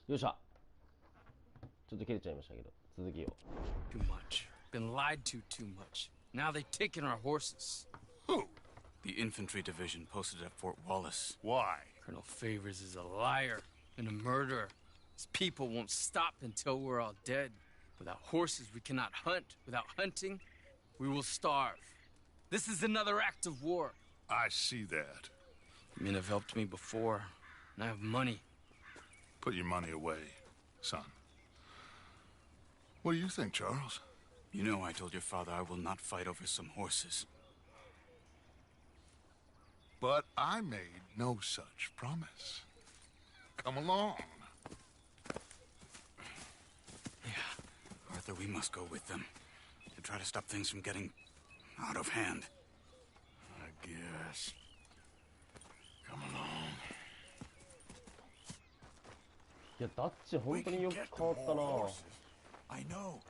よっしゃ。ちょっと切れちゃいましたけど、続きを。Too much. Been lied to too much. Now they've taken our horses. Who? The infantry division posted at Fort Wallace. Why? Colonel Favors is a liar and a murderer. His people won't stop until we're all dead. Without horses, we cannot hunt. Without hunting, we will starve. This is another act of war. I see that. Men have helped me before, and I have money. Put your money away, son. What do you think, Charles? You know I told your father I will not fight over some horses. But I made no such promise. Come along. Yeah, Arthur, we must go with them to try to stop things from getting out of hand. I guess. Come along. いや、ダッチ本当によく変わったな。 I know.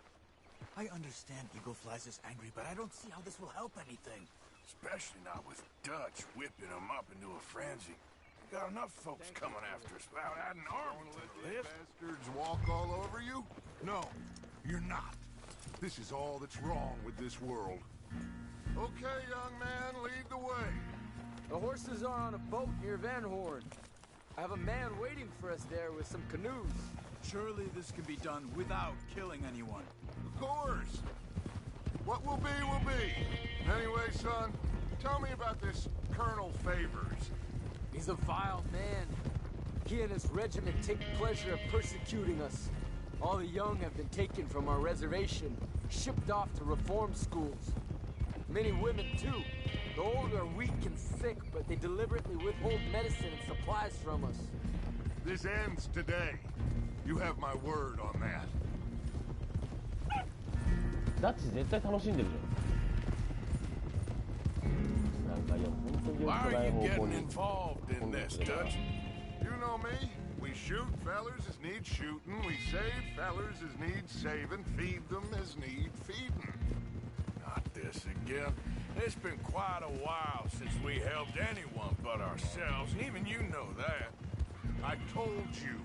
I understand Eagle Flies is angry, but I don't see how this will help anything. Especially not with Dutch whipping them up into a frenzy. Got enough folks coming after us without adding army to the list. Bastards walk all over you? No, you're not. This is all that's wrong with this world. Okay, young man, lead the way. The horses are on a boat near Van Horn. I have a man waiting for us there with some canoes. Surely this can be done without killing anyone. Of course. What will be, will be. Anyway, son, tell me about this Colonel Favors. He's a vile man. He and his regiment take pleasure of persecuting us. All the young have been taken from our reservation, shipped off to reform schools. Many women, too. The old are weak and sick, but they deliberately withhold medicine and supplies from us. This ends today. You have my word on that. ダッチ絶対楽しんでるじゃん。なんかいや本当に良く Why な are い you 方向 getting に involved 飛 in んで this, くるから。 Dutch? You know me. We shoot fellers as need shooting. We save fellers as need saving. Feed them as need feeding. Not this again. It's been quite a while since we helped anyone but ourselves, and even you know that. I told you.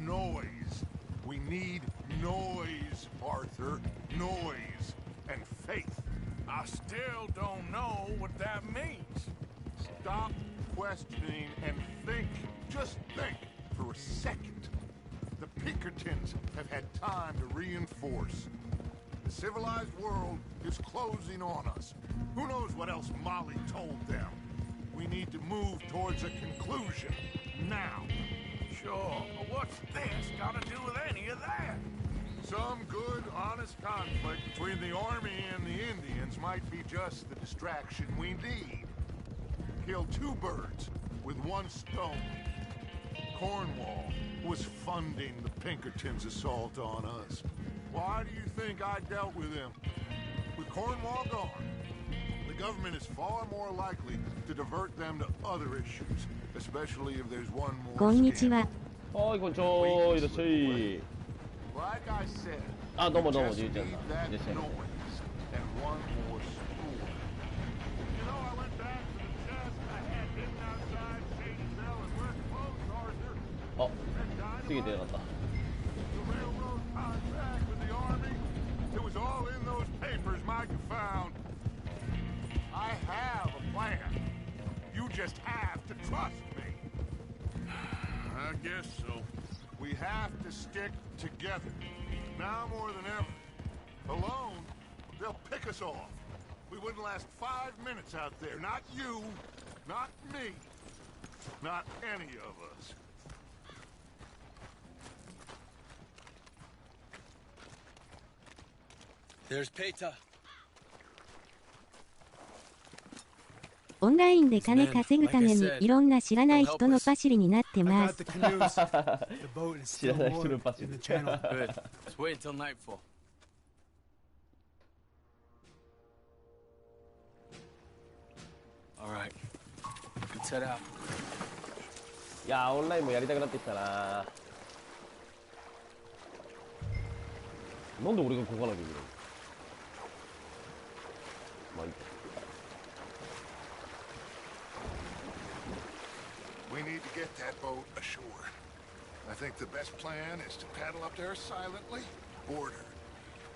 Noise. We need noise, Arthur. Noise and faith. I still don't know what that means. Stop questioning and think. Just think for a second. The Pinkertons have had time to reinforce. The civilized world is closing on us. Who knows what else Molly told them? We need to move towards a conclusion now. Sure, but what's this got to do with any of that? Some good, honest conflict between the army and the Indians might be just the distraction we need. Kill two birds with one stone. Cornwall was funding the Pinkertons' assault on us. Why do you think I dealt with him? With Cornwall gone, the government is far more likely to divert them to other issues, especially if there's one more こんにちは。 はい、こんにちは。いらっしゃい。 Like I said, あ、どうもどうも、 just じゅうちゃん need さん。 that いらっしゃい。 noise and one more spool. You know, I went back to the chest I had hidden outside Shady's Bell and West Coast, Arthur. あ、過ぎてなかった。 The railroad contract with the army. It was all in those papers Micah found. I have a plan. You just have to trust me. I guess so. We have to stick together. Now more than ever. Alone, they'll pick us off. We wouldn't last 5 minutes out there. Not you, not me, not any of us. There's Peta. オンラインで金稼ぐためにいろんな知らない人のパシリになってま I す got。the canoes. The boat is 知ら still ない人の moored パシ in リ the。channel. Good. Let's wait until nightfall. All right. Let's head out. いやー、オンラインもやりたくなってきたな。なんで俺がこかなきゃいけないの。まあいいか。 We need to get that boat ashore. I think the best plan is to paddle up there silently, board her.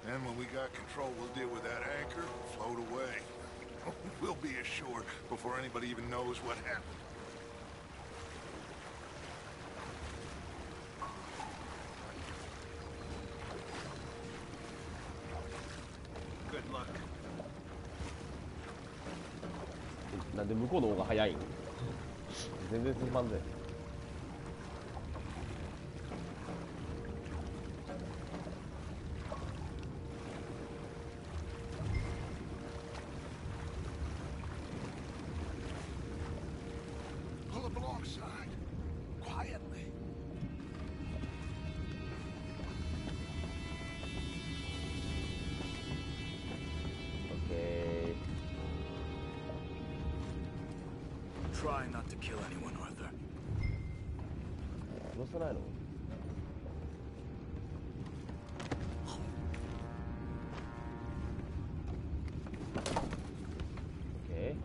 Then when we got control, we'll deal with that anchor, float away. We'll be ashore before anybody even knows what happened. Good luck. なんで向こうの方が早いん？全然進まんぜ。Pull up alongside, quietly. Okay. Try not to kill anyone, Arthur. 殺さないの？Okay.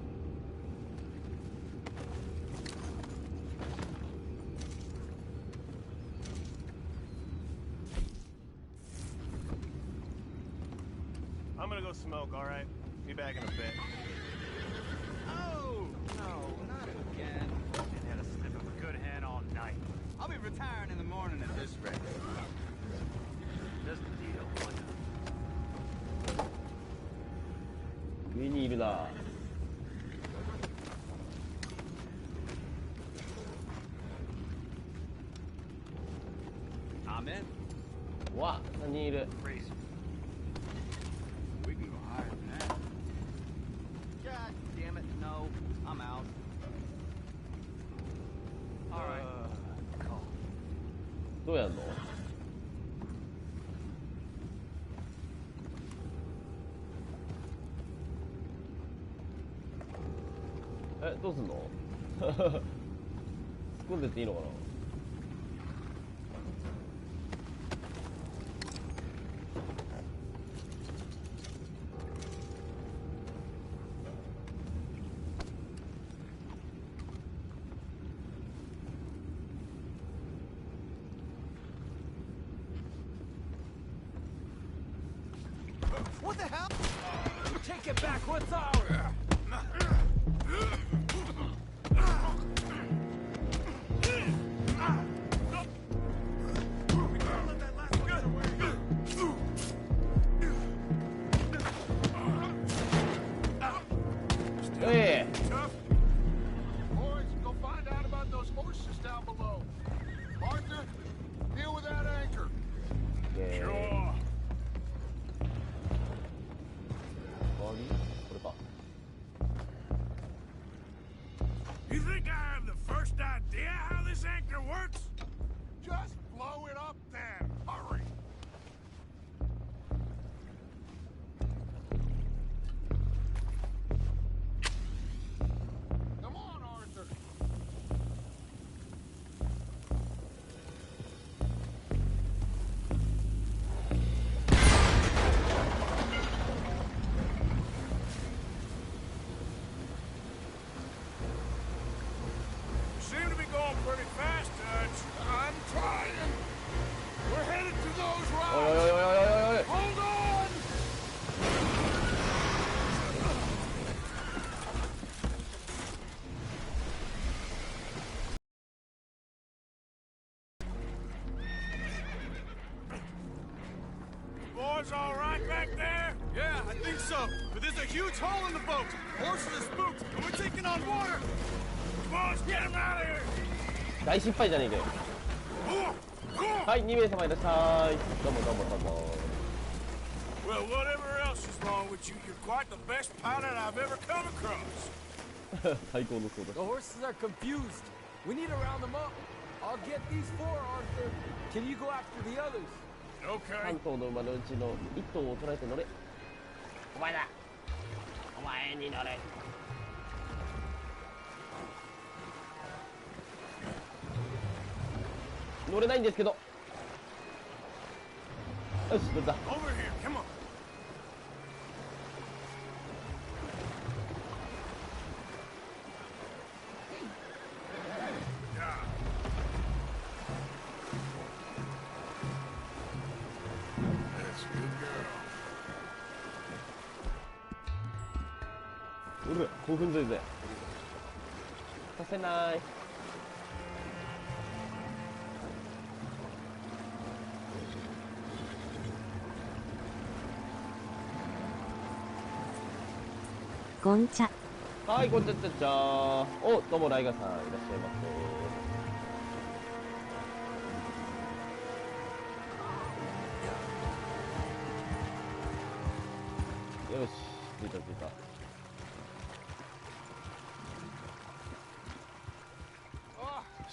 I'm gonna go smoke, alright? Be back in a bit. Oh, no, not again. Ain't had a sniff of a good hand all night. I'll be retiring in the morning at this rate. Just the deal. 上にいるな。I'm in. わ、何人いる？ Crazy. We can go higher than that. God damn it, no. I'm out. All right. Call. どうやんの？え、どうすんの？突っ込んでっていいのかな？What the hell? Take it back. What's ours? Hey! Tough. Boys, go find out about those horses down below. Arthur, deal with that anchor. Okay. Sure. 終わり？これか。 You think I have the first idea how this anchor works? Just blow it up then. Hurry. Come on, Arthur. Seem to be going pretty fast, Dutch. I'm trying. We're headed to those おいおいおいおいおいおい rocks. Hold on. Boys all right back there? Yeah, I think so. But there's a huge hole in the boat. Horses are spooked, and we're taking on water. Come on, let's get him out of here. 大失敗じゃねえかよ。はい、2名様いらっしゃい。どうもどうもどうも。 Well, whatever else is wrong with you, you're quite the best pilot I've ever come across. 最高のそうだ The horses are confused. We need to round them up. I'll get these four, Arthur. Can you go after the others? Okay. 3頭の馬のうちの1頭を捉えて乗れ。お前だ。お前に乗れ。乗れないんですけど。よし、乗った。 Over here, come on. うる興奮ぜいぜいさせない。こんちゃ。はい、こんちゃっちゃっちゃー。お、どうもライガさんいらっしゃいませ。よし、着いた着いた。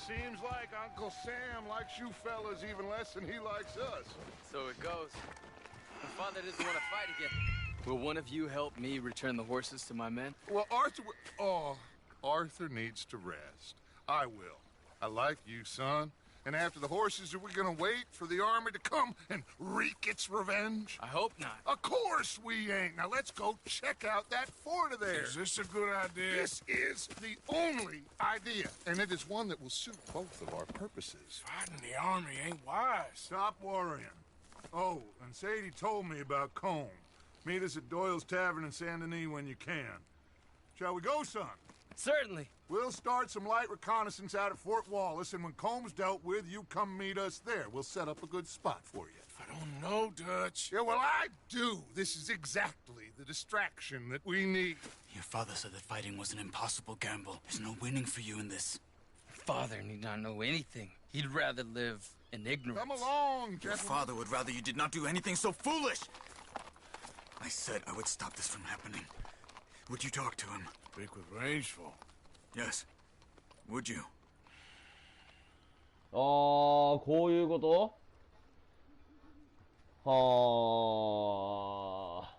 Seems like Uncle Sam likes you fellas even less than he likes us. So it goes. My father doesn't want to fight again. Will one of you help me return the horses to my men? Well, Arthur needs to rest. I will. I like you, son. And after the horses, are we gonna wait for the army to come and wreak its revenge? I hope not. Of course we ain't. Now let's go check out that fort of theirs. Is this a good idea? This is the only idea, and it is one that will suit both of our purposes. Fighting the army ain't wise. Stop worrying. Oh, and Sadie told me about Combe. Meet us at Doyle's Tavern in Saint Denis when you can. Shall we go, son? Certainly. We'll start some light reconnaissance out at Fort Wallace, and when Combs dealt with, you come meet us there. We'll set up a good spot for you. I don't know, Dutch. Yeah, well, I do. This is exactly the distraction that we need. Your father said that fighting was an impossible gamble. There's no winning for you in this. Father need not know anything. He'd rather live in ignorance. Come along, Your gentlemen. father would rather you did not do anything so foolish. I said I would stop this from happening. Would you talk to him? Speak with Rangeful. Yes. Would you? あー、こういうことはあ、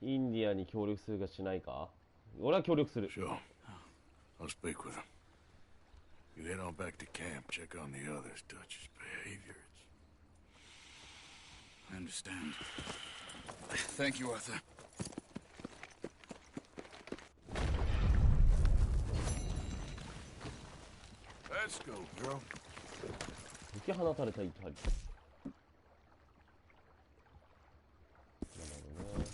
インディアに協力するかしないか。俺は協力する。 Sure. I'll speak with him. You head on back to camp, check on the others. Dutch's behavior. I understand. Thank you, Arthur. Let's go, girl. 引き放たれた怒り。なるほどね。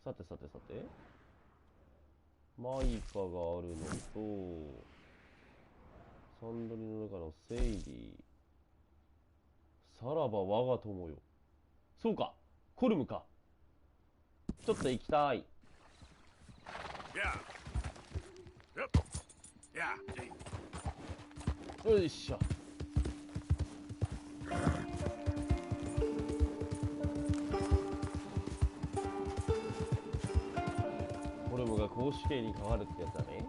さてさてさて、マイカがあるのと、サンドリの中のセイリー、さらば我が友よ。そうか、コルムか。ちょっと行きたい。Yeah. Yep. Yeah. よいしょ。コルムが公式刑に変わるってやつだね。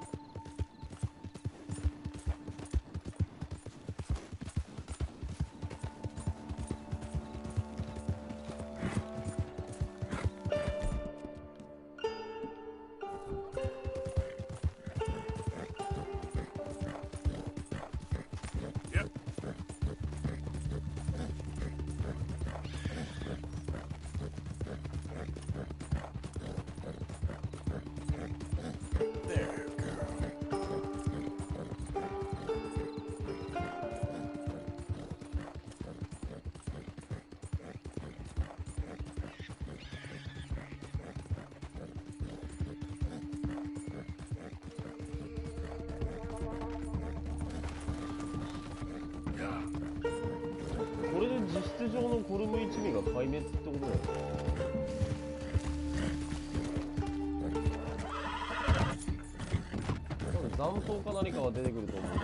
これで実質上のコルム一味が壊滅ってことだよな。多分残党か何かは出てくると思うけ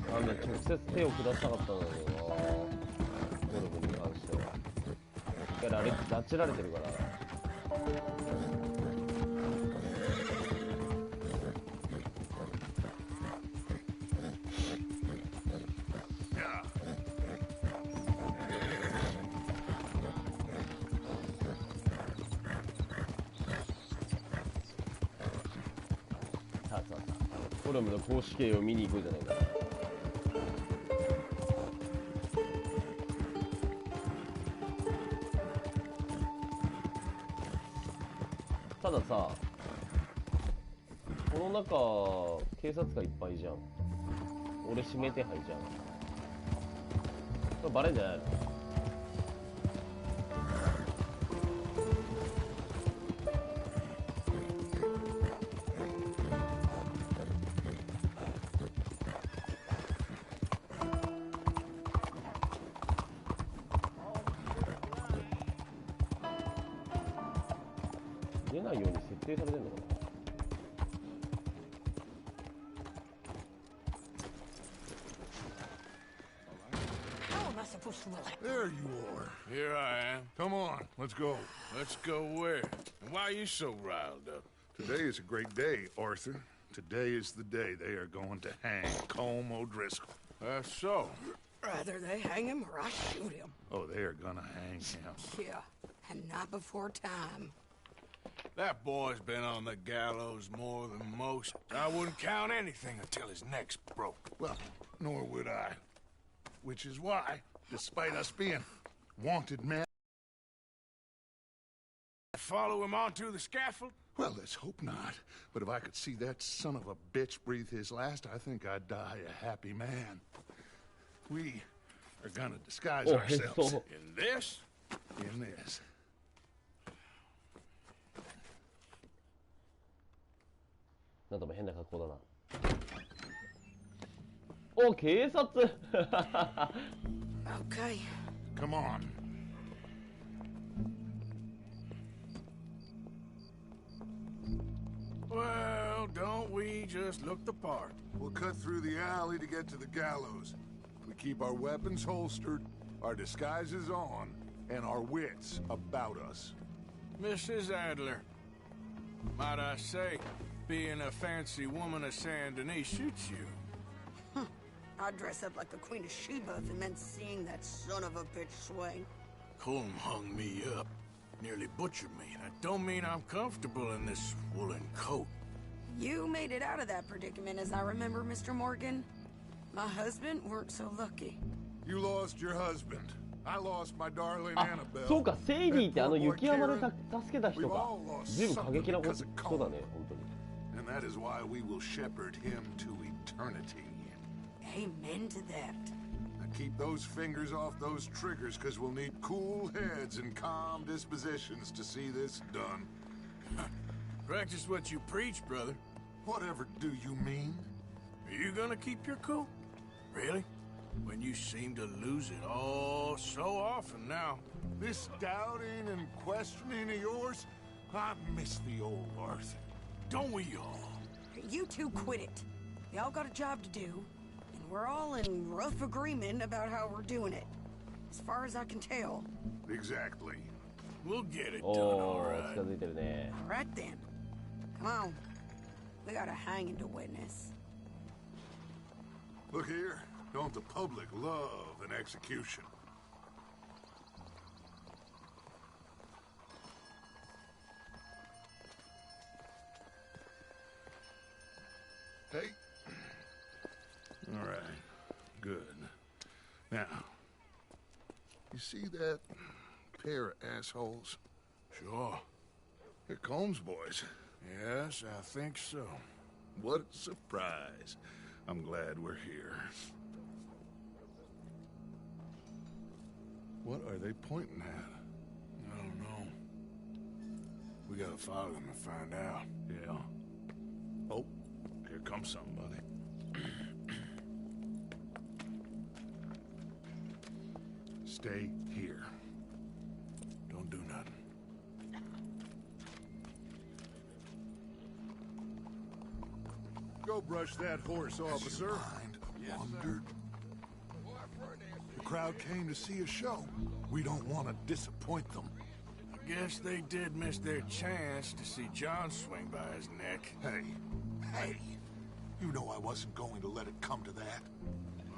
ど、なんで直接手を下したかったんだけどな、コルムに関しては。一回拉致られてるから。コルムの公式刑を見に行くじゃないか。たださ、この中警察官いっぱいじゃん。俺指名手配じゃん。これバレんじゃないの？ないように設定されてんのかな。There you are. Here I am. Come on, let's go. Let's go where? And why are you so riled up? Today is a great day, Arthur. Today is the day they are going to hang Colm O'Driscoll. That's so. Rather they hang him or I shoot him. Oh, they are gonna hang him. Yeah, and not before time. That boy's been on the gallows more than most. I wouldn't count anything until his neck's broke. Well, nor would I. Which is why, despite us being wanted men... Follow him onto the scaffold? Well, let's hope not. But if I could see that son of a bitch breathe his last, I think I'd die a happy man. We are gonna disguise ourselves. In this? In this. なんとも変な格好だな。お、警察Okay. Come on. Well, don't we just look the part? We'll cut through the alley to get to the gallows. We keep our weapons holstered, our disguises on, and our wits about us. Mrs. Adler, might I say, being a fancy woman of Saint Denis suits you. I'd dress up like the Queen of Sheba if it meant seeing that son of a bitch swing. Colm hung me up, nearly butchered me. That don't mean I'm comfortable in this woolen coat. You made it out of that predicament, as I remember, Mr. Morgan. My husband weren't so lucky. You lost your husband. I lost my darling あ、 Annabelle. そうか、セイリーってあの雪山で助けた人か。随分過激なことだね、本当に。And that is why we will shepherd him to eternity. Amen to that. Now keep those fingers off those triggers, because we'll need cool heads and calm dispositions to see this done. Practice what you preach, brother. Whatever do you mean? Are you gonna keep your cool? Really? When you seem to lose it all so often now. This doubting and questioning of yours, I miss the old Arthur. Don't we all? You two quit it. Y'all got a job to do, and we're all in rough agreement about how we're doing it. As far as I can tell. Exactly. We'll get it done, all right. 近づいてるね。 All right then. Come on. We got a hanging to witness. Look here. Don't the public love an execution? Hey. All right. Good. Now, you see that pair of assholes? Sure. They're Combs boys. Yes, I think so. What a surprise. I'm glad we're here. What are they pointing at? I don't know. We gotta follow them and find out. Yeah. Oh, here comes somebody. Stay here. Don't do nothing. Go brush that horse, officer. Yes, Wandered. The crowd came to see a show. We don't want to disappoint them. I guess they did miss their chance to see John swing by his neck. Hey, you know I wasn't going to let it come to that.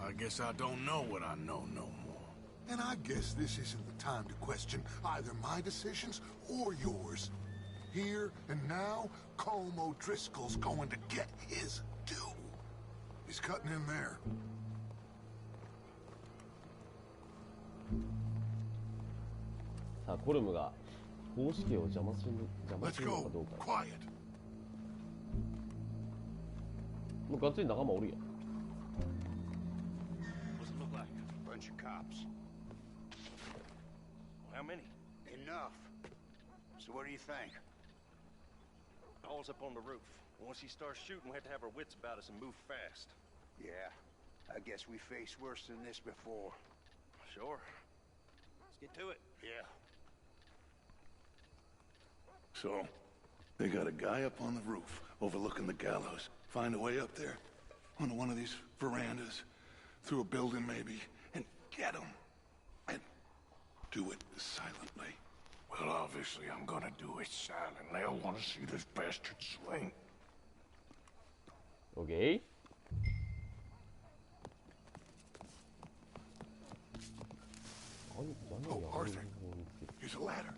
I guess I don't know what I know no more. And I guess this isn't the time to question either my decisions or yours. Here and now, Colm O'Driscoll's going to get his due. He's cutting in there. Let's go. Quiet. もうがっつり仲間おるやん。 What's it look like? Bunch of cops. How many? Enough. So what do you think? All's up on the roof. Once he starts shooting, we have to have our wits about us and move fast. Yeah, I guess we faced worse than this before. Sure. Let's get to it. Yeah. So, They got a guy up on the roof overlooking the gallows. Find a way up there, onto one of these verandas, through a building maybe, and get him. And do it silently. Well, obviously I'm gonna do it silently. I want to see this bastard swing. Okay. Oh, Arthur, here's a ladder.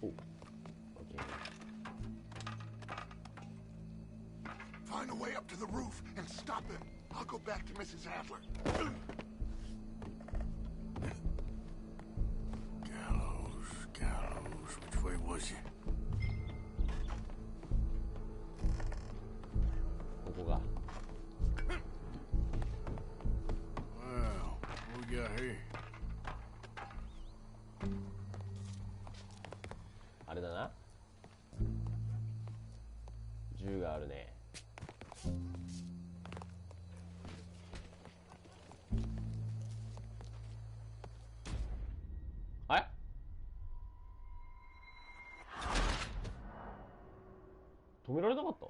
Oh, okay. Find a way up to the roof and stop him. I'll go back to Mrs. Adler. Gallows, which way was he? ここが。Well, what we got here? あれだな。銃があるね。あれ？止められなかった？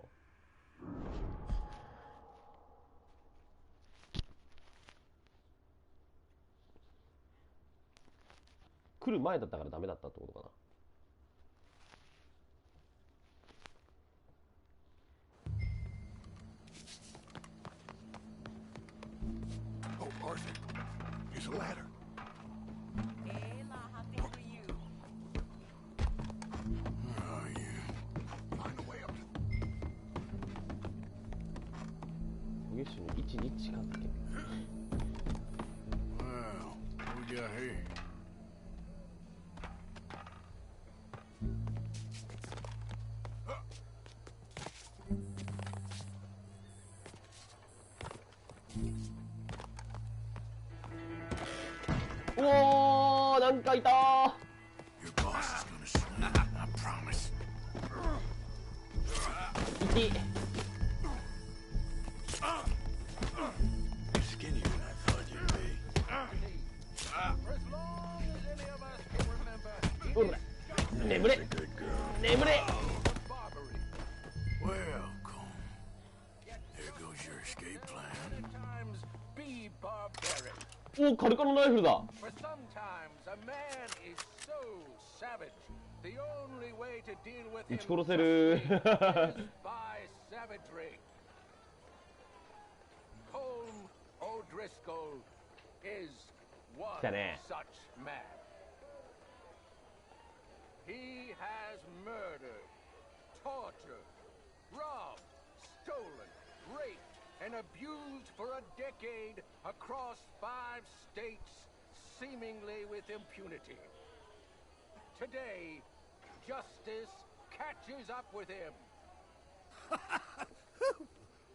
来る前だったからダメだったってことかな。Oh, Arthur, here's a ladder. Oh, yeah. Find a way up to... ゲッシュの位置に近づけ。 Well, what we got here? Oh, なんかいたー。 Your boss is gonna swing, I promise. 息。 Skinnier than I thought you'd be. Urra. 眠れ。眠れ。 Well, Cole, there goes your escape plan. Be barbaric. お、カルカのナイフルだ。 For sometimes a man is so savage. The only way to deal with 撃 him ち殺せる。 is by savagery. Colm O'Driscoll is one 来たね。 such man. He has murdered, tortured, robbed, stolen, raped, and abused for a decade across 5 states, seemingly with impunity. Today, justice catches up with him.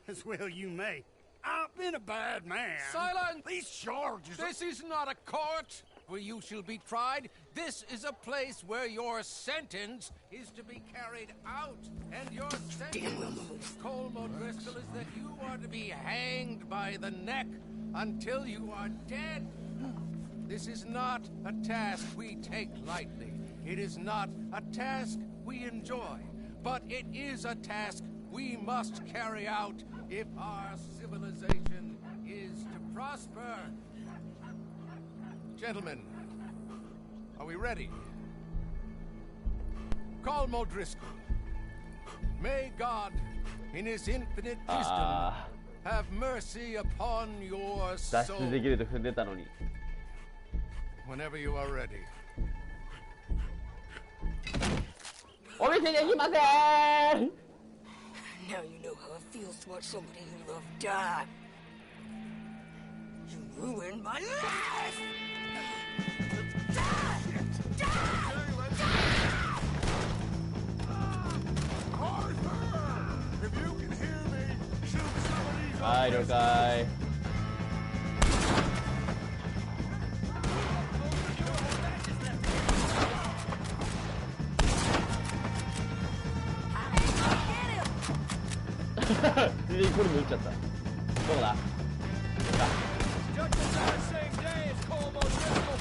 As well you may. I've been a bad man. Silence! These charges... This is not a court where you shall be tried. This is a place where your sentence is to be carried out. And your sentence, Colm O'Driscoll, is that you are to be hanged by the neck until you are dead. This is not a task we take lightly. It is not a task we enjoy. But it is a task we must carry out if our civilization is to prosper. Gentlemen, are we ready? Colm O'Driscoll, may God, in his infinite wisdom, have mercy upon your 脱 soul. 出できると踏んでたのに。 Whenever you are ready. お見せできません。 Now you know how it feels to watch somebody you love die. You ruined my life! Arthur! If you can hear me, shoot some of these はい、了解。 ついでにこれも撃っちゃった。どこだ？ Just the same day as Colm O'Driscoll.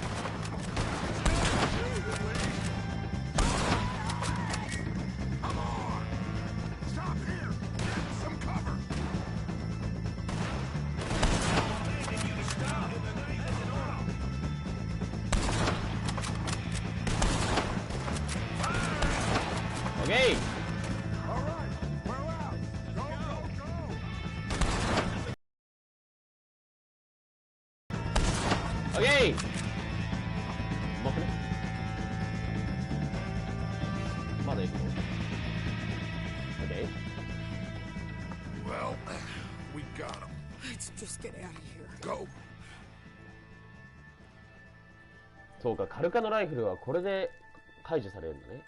オッケー。うまくね。まだいくの？ OK。 Well, we got him. Let's just get out of here. Go. そうか、カルカのライフルはこれで解除されるんだね。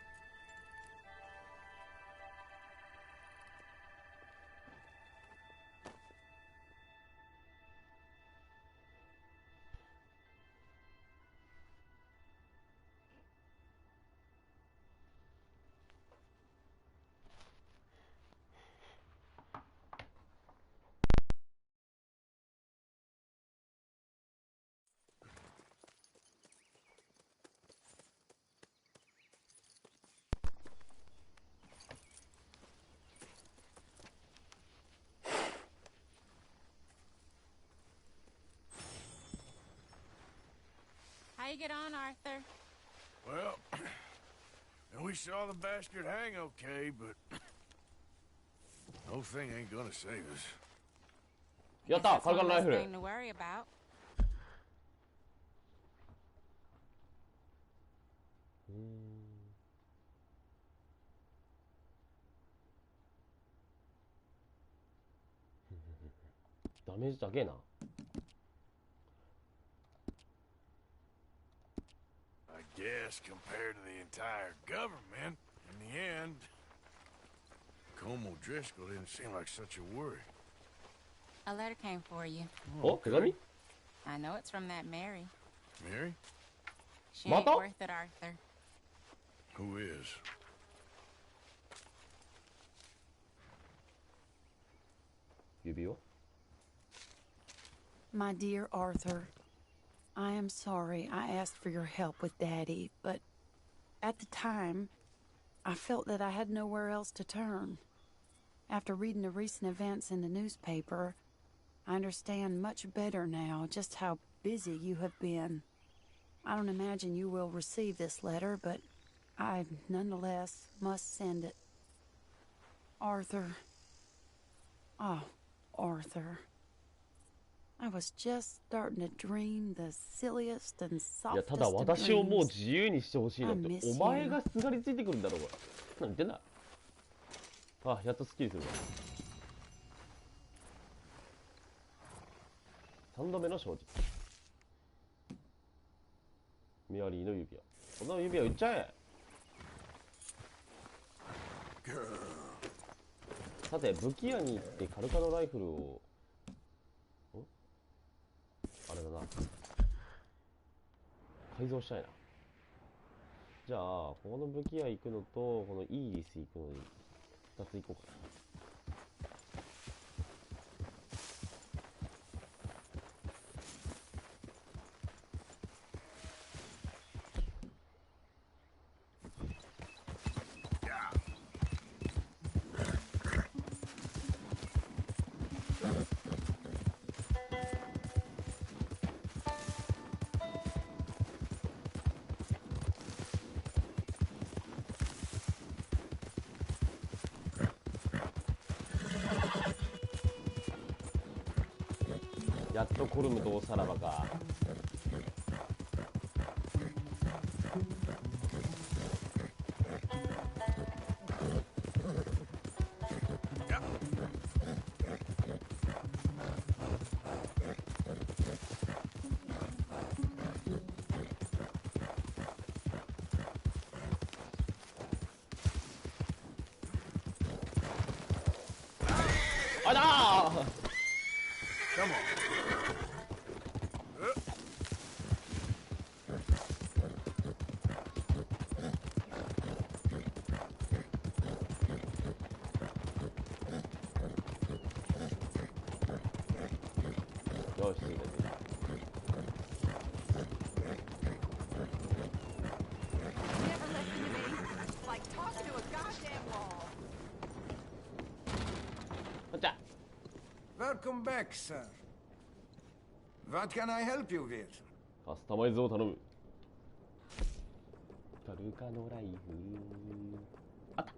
How you get on, Arthur? Well, we saw the bastard hang okay, but no thing ain't gonna save us. やった、カルカのライフル。Nothing to worry about. ダメージだけな。I guess compared to the entire government, in the end, Como Driscoll didn't seem like such a worry. A letter came for you. お、手紙？ I know it's from that Mary. Mary? She ain't Mata? worth it, Arthur. Who is? My dear Arthur, I am sorry I asked for your help with Daddy, but at the time, I felt that I had nowhere else to turn. After reading the recent events in the newspaper, I understand much better now just how busy you have been. I don't imagine you will receive this letter, but I nonetheless must send it. Arthur. Oh, Arthur. I was just starting to dream the silliest and いや、た softest だ of 私をもう dreams. 自由にしてほしいのって I miss お前がすがりついてくるんだろうが。何言ってんだ。あ、やっとスッキリするわ。3度目の正直。メアリーの指輪。この指輪売っちゃえ。さて、武器屋に行ってカルカのライフルを、あれだな、改造したいな。じゃあここの武器屋行くのとこのイーリス行くのに2つ行こうかな。やっとコルムとおさらばか。あだー。Come on. よし、いいです。Welcome back, sir. What can I help you with? カスタマイズを頼む。カルカのライフル。あった。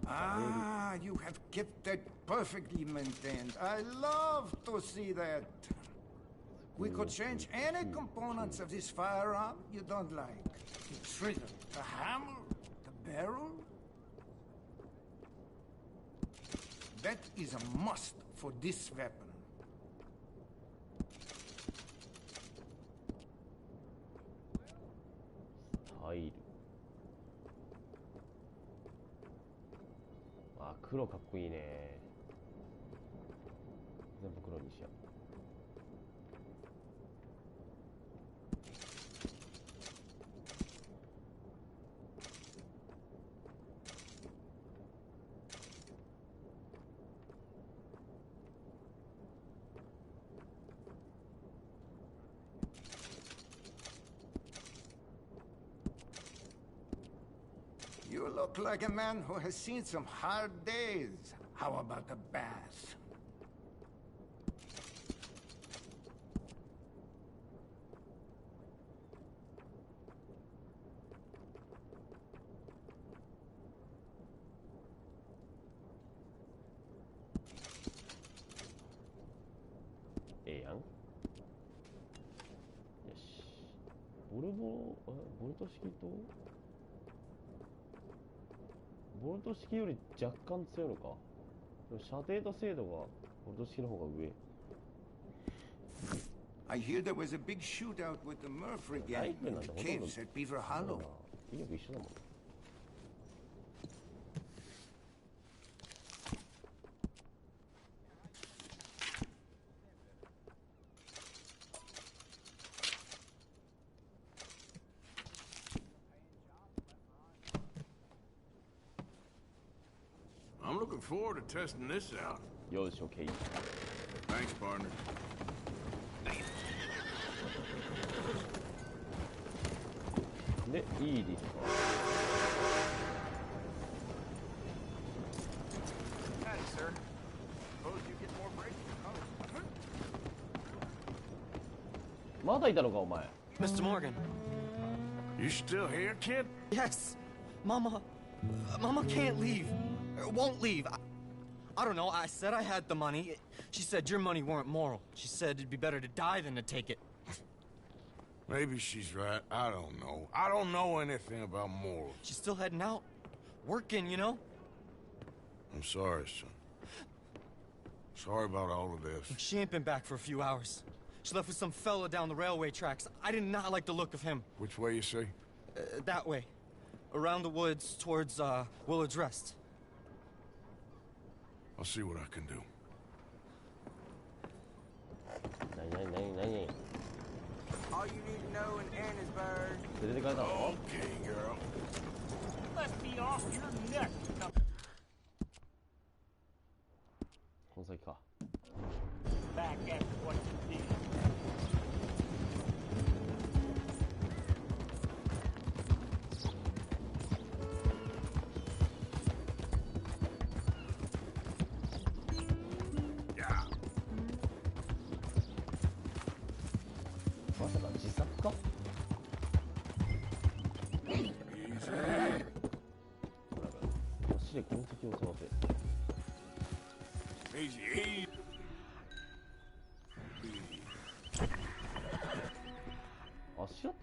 Ah, you have kept that perfectly maintained. I love to see that. We could change any components of this firearm you don't like. The trigger, the hammer, the barrel. That is a must for this weapon. タイル。あ、黒かっこいいね。全部黒にしよう。You look like a man who has seen some hard days. How about a bath?ボルト式とボルト式より若干強いのか。でも射程と精度がボルト式の方が上。I hear there was a big shootout with the Murphy gang in the caves at Beaver Hollow. 威力一緒だもん。I'm looking forward to testing this out. Yo, it's okay. Thanks, partner. で、いいですか。Howdy, sir. Suppose you get more breaks from home. まだいたのかお前。Mr. Morgan. You still here, kid? Yes. Mama can't leave. Won't leave. I don't know. I said I had the money. She said your money weren't moral. She said it'd be better to die than to take it. Maybe she's right. I don't know. I don't know anything about morals. She's still heading out. Working, you know? I'm sorry, son. Sorry about all of this. She ain't been back for a few hours. She left with some fella down the railway tracks. I did not like the look of him. Which way, you say? That way. Around the woods towards, Willard's Rest. I'll see what I can do. All you need to know in Annisburg. Okay, girl. Must be off your nut. この先か。 Back after what you did. Yeah. まさか自作か。足で痕跡を探せ。 Easy, easy. 足跡